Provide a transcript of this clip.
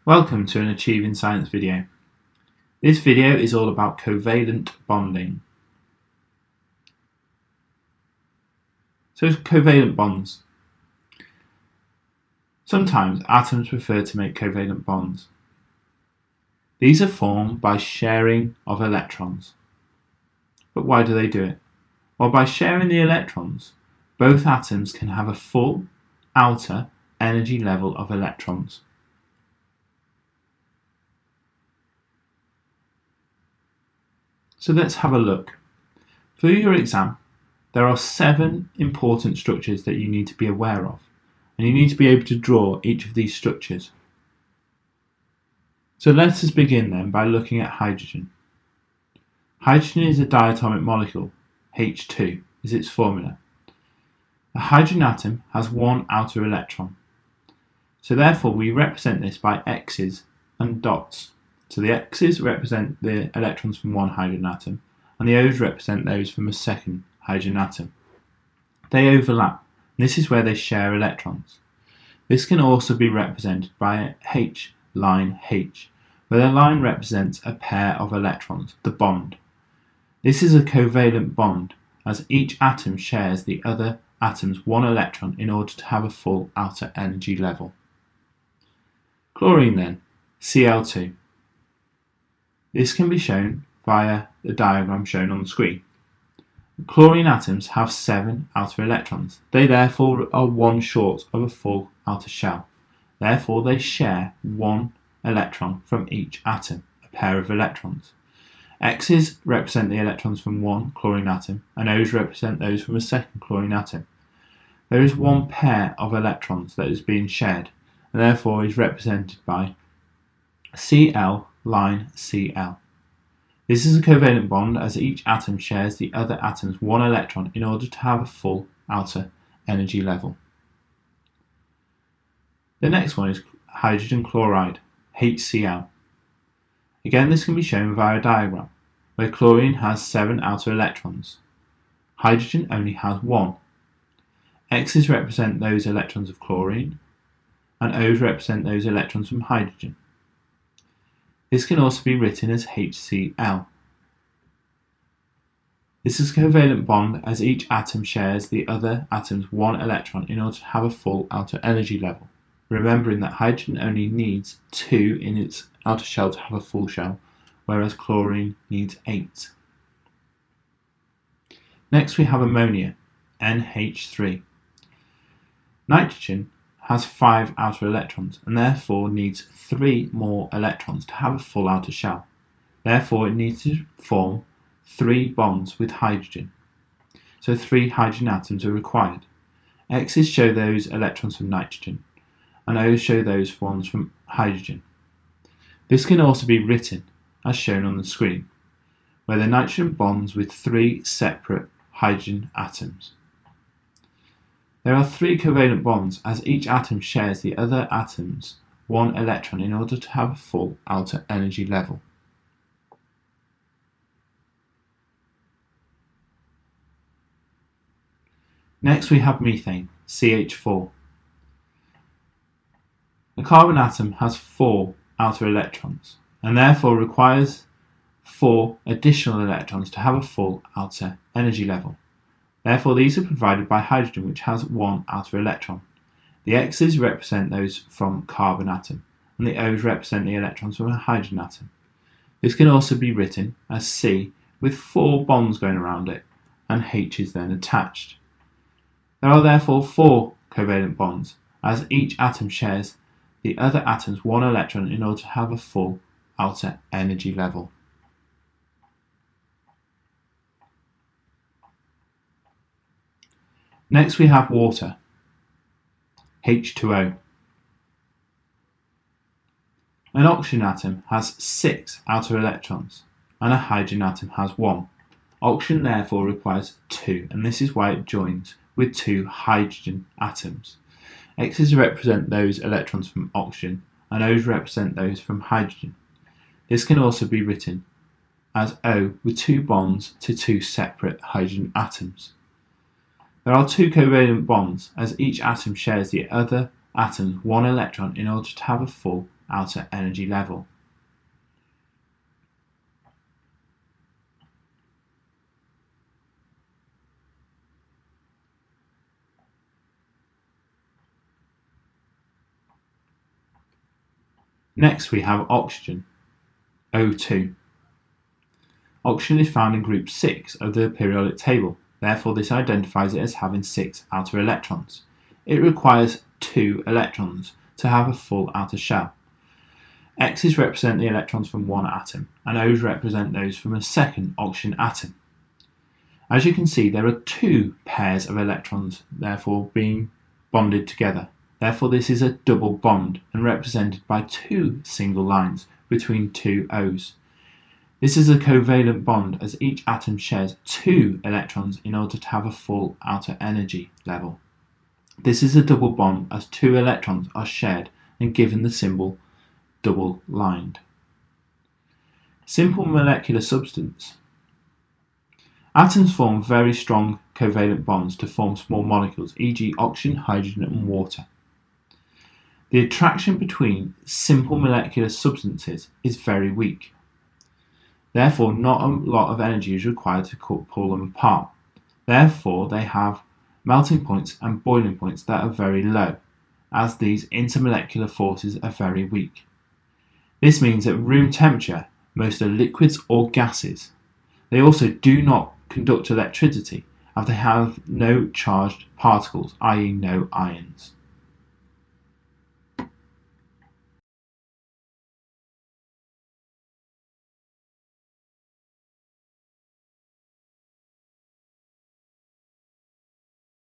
Welcome to an Achieving Science video. This video is all about covalent bonding. So covalent bonds. Sometimes atoms prefer to make covalent bonds. These are formed by sharing of electrons. But why do they do it? Well, by sharing the electrons, both atoms can have a full outer energy level of electrons. So let's have a look. For your exam, there are 7 important structures that you need to be aware of, and you need to be able to draw each of these structures. So let us begin then by looking at hydrogen. Hydrogen is a diatomic molecule. H2 is its formula. A hydrogen atom has one outer electron. So therefore we represent this by X's and dots. So the X's represent the electrons from one hydrogen atom, and the O's represent those from a second hydrogen atom. They overlap, and this is where they share electrons. This can also be represented by a H line H, where the line represents a pair of electrons, the bond. This is a covalent bond, as each atom shares the other atom's one electron in order to have a full outer energy level. Chlorine then, Cl2. This can be shown via the diagram shown on the screen. Chlorine atoms have 7 outer electrons. They therefore are one short of a full outer shell. Therefore they share one electron from each atom, a pair of electrons. X's represent the electrons from one chlorine atom, and O's represent those from a second chlorine atom. There is one pair of electrons that is being shared, and therefore is represented by Cl line Cl. This is a covalent bond, as each atom shares the other atom's one electron in order to have a full outer energy level. The next one is hydrogen chloride, HCl. Again, this can be shown via a diagram, where chlorine has 7 outer electrons. Hydrogen only has 1. X's represent those electrons of chlorine, and O's represent those electrons from hydrogen. This can also be written as HCl. This is a covalent bond, as each atom shares the other atom's one electron in order to have a full outer energy level, remembering that hydrogen only needs 2 in its outer shell to have a full shell, whereas chlorine needs 8. Next we have ammonia, NH3. Nitrogen has 5 outer electrons, and therefore needs 3 more electrons to have a full outer shell. Therefore it needs to form 3 bonds with hydrogen. So 3 hydrogen atoms are required. X's show those electrons from nitrogen, and O's show those ones from hydrogen. This can also be written as shown on the screen, where the nitrogen bonds with 3 separate hydrogen atoms. There are 3 covalent bonds, as each atom shares the other atom's one electron in order to have a full outer energy level. Next we have methane, CH4. The carbon atom has 4 outer electrons, and therefore requires 4 additional electrons to have a full outer energy level. Therefore these are provided by hydrogen, which has 1 outer electron. The X's represent those from carbon atom, and the O's represent the electrons from a hydrogen atom. This can also be written as C with 4 bonds going around it, and H is then attached. There are therefore 4 covalent bonds, as each atom shares the other atom's 1 electron in order to have a full outer energy level. Next we have water, H2O. An oxygen atom has 6 outer electrons, and a hydrogen atom has 1. Oxygen therefore requires 2, and this is why it joins with 2 hydrogen atoms. X's represent those electrons from oxygen, and O's represent those from hydrogen. This can also be written as O with 2 bonds to 2 separate hydrogen atoms. There are 2 covalent bonds, as each atom shares the other atom's 1 electron in order to have a full outer energy level. Next we have oxygen, O2. Oxygen is found in group 6 of the periodic table, therefore this identifies it as having 6 outer electrons. It requires 2 electrons to have a full outer shell. X's represent the electrons from one atom, and O's represent those from a second oxygen atom. As you can see, there are 2 pairs of electrons, therefore being bonded together. Therefore this is a double bond and represented by 2 single lines between 2 O's. This is a covalent bond as each atom shares 2 electrons in order to have a full outer energy level. This is a double bond as 2 electrons are shared and given the symbol double-lined. Simple molecular substance. Atoms form very strong covalent bonds to form small molecules, e.g. oxygen, hydrogen and water. The attraction between simple molecular substances is very weak. Therefore, not a lot of energy is required to pull them apart. Therefore, they have melting points and boiling points that are very low, as these intermolecular forces are very weak. This means at room temperature, most are liquids or gases. They also do not conduct electricity, as they have no charged particles, i.e. no ions.